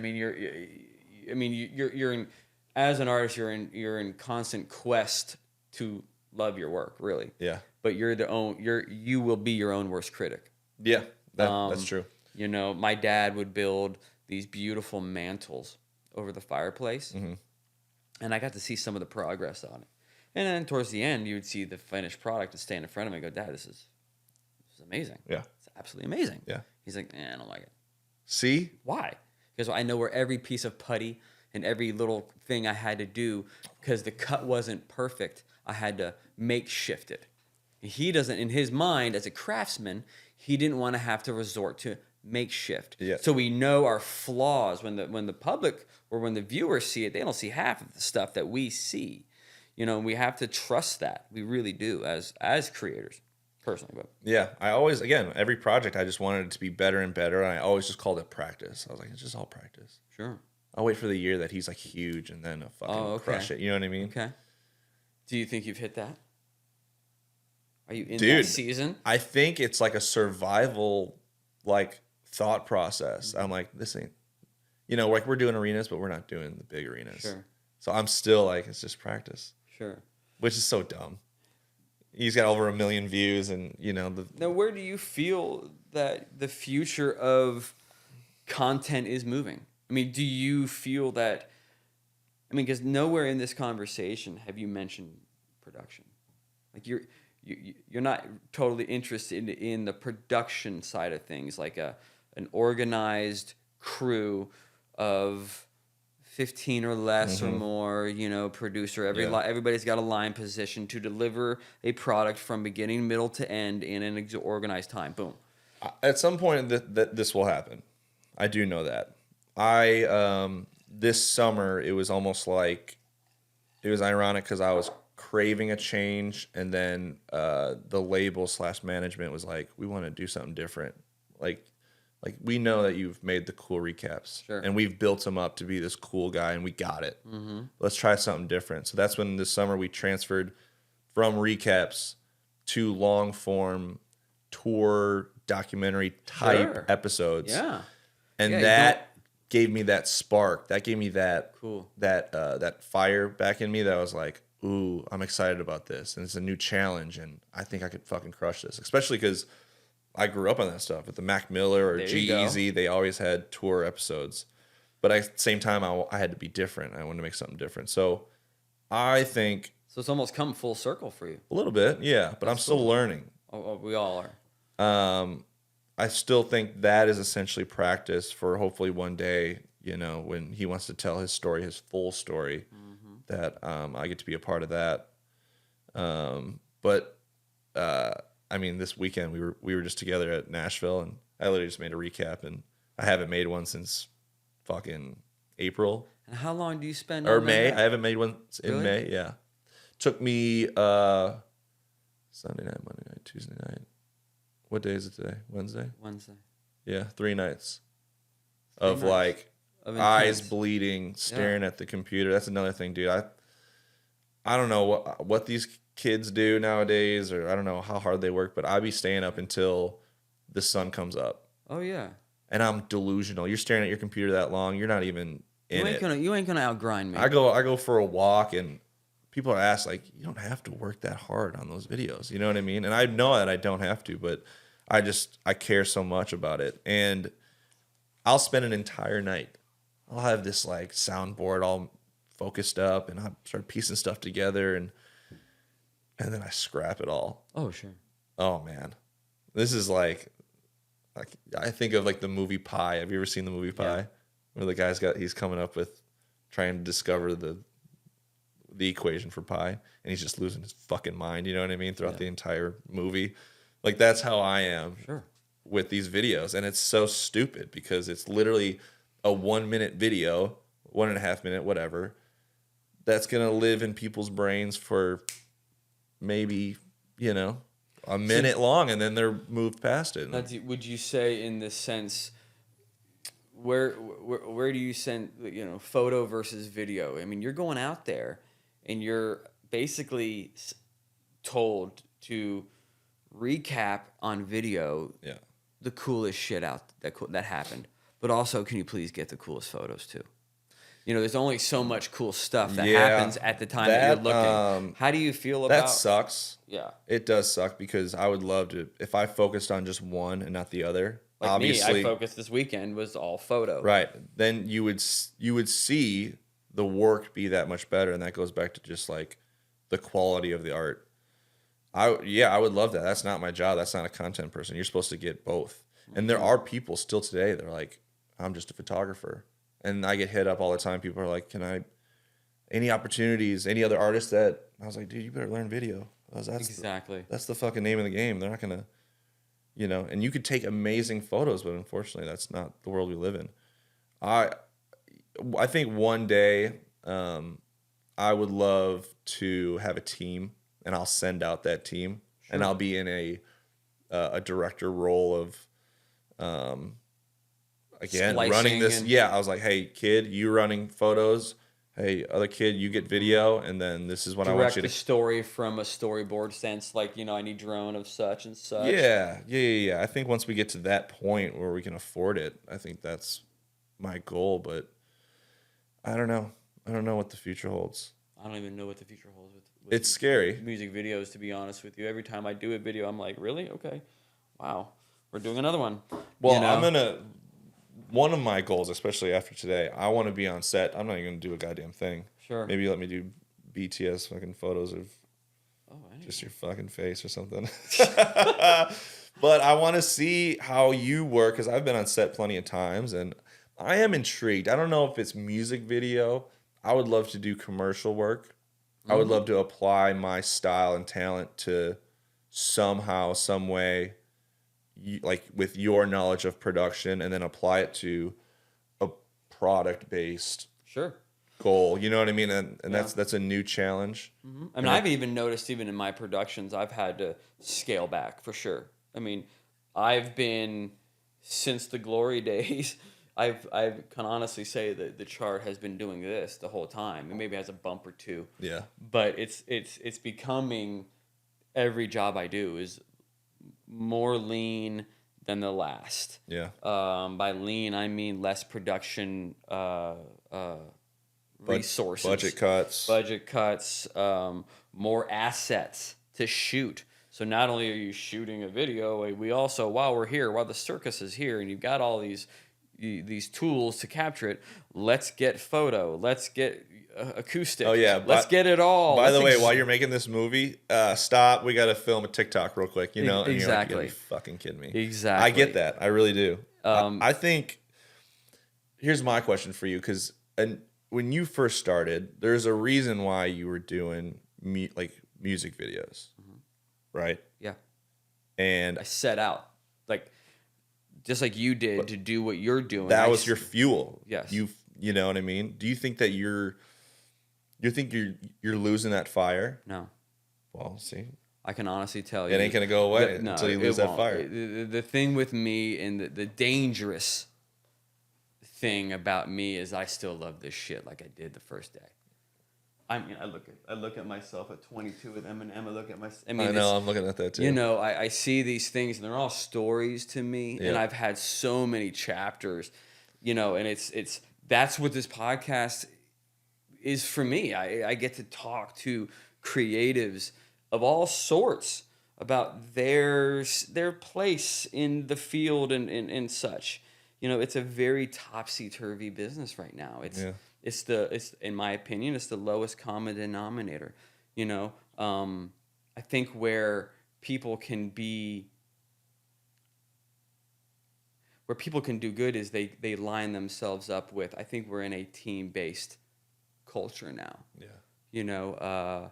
mean, you're in, as an artist, you're in constant quest to love your work, really. Yeah. But you will be your own worst critic. Yeah. That's true. You know, my dad would build these beautiful mantles over the fireplace, and I got to see some of the progress on it. And then towards the end, you would see the finished product and stand in front of me and go, Dad, this is amazing. Yeah. It's absolutely amazing. Yeah. He's like, I don't like it. See? Why? Because I know where every piece of putty and every little thing I had to do, because the cut wasn't perfect, I had to makeshift it. He doesn't, in his mind, as a craftsman, he didn't want to have to resort to makeshift. Yeah. So we know our flaws. When the public or when the viewers see it, they don't see half of the stuff that we see. You know, we have to trust that. We really do as creators, personally. But Yeah. I always, again, every project, I just wanted it to be better and better. And I always just called it practice. I was like, it's just all practice. sure. I'll wait for the year that he's like huge and then I'll fucking crush it. You know what I mean? Okay. Do you think you've hit that? Are you in Dude, that season? I think it's like a survival like thought process. I'm like, this ain't, you know, like we're doing arenas, but we're not doing the big arenas. Sure. So I'm still like, it's just practice, Sure. which is so dumb. He's got over 1 million views and, you know, Now, where do you feel that the future of content is moving? I mean, do you feel that, because nowhere in this conversation have you mentioned production. Like you're not totally interested in the production side of things, like an organized crew of 15 or less or more, you know, producer. Everybody's got a line position to deliver a product from beginning, middle to end in an organized time. Boom. at some point that this will happen. I do know that. This summer, it was almost like, it was ironic because I was craving a change, and then the label / management was like, we want to do something different. Like we know that you've made the cool recaps, Sure. and we've built him up to be this cool guy, and we got it. Let's try something different. So that's when this summer we transferred from recaps to long form tour documentary type Sure. episodes. Yeah. And Yeah, you that gave me that spark. That gave me that Cool. that fire back in me that I was like, ooh, I'm excited about this. And it's a new challenge, and I think I could fucking crush this. Especially because I grew up on that stuff. With the Mac Miller or There you go. G-Eazy, they always had tour episodes. But at the same time, I had to be different. I wanted to make something different. So I think So it's almost come full circle for you. a little bit, yeah. But I'm still learning. Oh, we all are. I still think that is essentially practice for hopefully one day, you know, when he wants to tell his story, his full story, that I get to be a part of that. I mean, this weekend we were just together at Nashville, and I literally just made a recap, and I haven't made one since fucking April And how long do you spend or on May. that? I haven't made one in Really? May. Yeah, took me Sunday night, Monday night, Tuesday night. What day is it today? Wednesday. Wednesday. Yeah, 3 nights Three of nights. like Of eyes intense. bleeding, staring at the computer. That's another thing, dude. I don't know what these kids do nowadays, or I don't know how hard they work, but I be staying up until the sun comes up, Oh yeah. and I'm delusional. You're staring at your computer that long, you're not even in it. You ain't gonna outgrind me. I go for a walk, and people are asked like, you don't have to work that hard on those videos. You know what I mean? And I know that I don't have to, but I care so much about it. And I'll spend an entire night. I'll have this like soundboard all focused up, and I'll start piecing stuff together, and then I scrap it all. Oh sure. Oh man. This is like I think of like the movie Pi. Have you ever seen the movie Pi? Yeah. Where the he's coming up with trying to discover the equation for pi, and he's just losing his fucking mind, you know what I mean, throughout the entire movie. Like that's how I am Sure. with these videos, and it's so stupid because it's literally a 1 minute video, 1.5 minute, whatever, that's gonna live in people's brains for maybe, you know, a minute long, and then they're moved past it. Would you say in this sense, where do you send, you know, photo versus video? I mean, you're going out there and you're basically told to recap on video Yeah. the coolest shit out that happened. but also can you please get the coolest photos too? You know, there's only so much cool stuff that Yeah, happens at the time that you're looking. How do you feel that about sucks. Yeah. It does suck because I would love to if I focused on just one and not the other. Like obviously, me, I focused this weekend was all photo. right. Then you would see the work be that much better, and that goes back to just like the quality of the art. I would love that. That's not my job. That's not a content person. You're supposed to get both. And there are people still today that are like, I'm just a photographer. And I get hit up all the time. People are like, any opportunities, any other artists that I was like, dude, you better learn video. Exactly. That's the fucking name of the game. They're not gonna, and you could take amazing photos, but unfortunately that's not the world we live in. I think one day I would love to have a team, and I'll send out that team, and I'll be in a director role of again Splicing running this. I was like, hey kid, you running photos. Hey, other kid, you get video, and then this is what I want Direct you to. the story from a storyboard sense, like, I need drone of such and such. Yeah. I think once we get to that point where we can afford it, I think that's my goal. But I don't know. I don't know what the future holds. I don't even know what the future holds with It's scary. music videos, to be honest with you. Every time I do a video, I'm like, really? Okay. Wow. We're doing another one. Well, one of my goals, especially after today, I want to be on set. I'm not even going to do a goddamn thing. Sure. Maybe let me do BTS fucking photos of anyway. just your fucking face or something. But I want to see how you work, because I've been on set plenty of times, and I am intrigued. I don't know if it's music video. I would love to do commercial work. I would love to apply my style and talent to somehow, some way, like with your knowledge of production, and then apply it to a product-based Sure. goal. You know what I mean? And that's a new challenge. I mean, I've even noticed, even in my productions, I've had to scale back for sure. I mean, I've been, since the glory days, I can honestly say that the chart has been doing this the whole time. It maybe has a bump or two. Yeah. But it's becoming, every job I do is more lean than the last. Yeah. By lean, I mean less production resources. Budget cuts, more assets to shoot. So not only are you shooting a video, we also, while the circus is here, and you've got all these tools to capture it, let's get photo, let's get acoustic. Oh yeah, let's get it all. By the way, while you're making this movie, stop. We got to film a TikTok real quick. And Exactly. you're like, you gotta be fucking kidding me. Exactly. I get that. I really do. I think. Here's my question for you, because when you first started, there's a reason why you were doing music videos, right? Yeah. And I set out, like, just like you did, to do what you're doing. That was your fuel. Yes. You know what I mean? Do you think that you're losing that fire? No. Well, see, I can honestly tell you, it ain't gonna go away until you lose that won't. fire. The thing with me, and the dangerous thing about me, is I still love this shit like I did the first day. I mean, I look at myself at 22 with Eminem. I look at I know, I'm looking at that too. I see these things, and they're all stories to me, and I've had so many chapters, and it's that's what this podcast is for me. I get to talk to creatives of all sorts about their place in the field and such. It's a very topsy-turvy business right now. It's in my opinion, it's the lowest common denominator. I think where people can do good is they line themselves up with. I think we're in a team-based culture now. Yeah.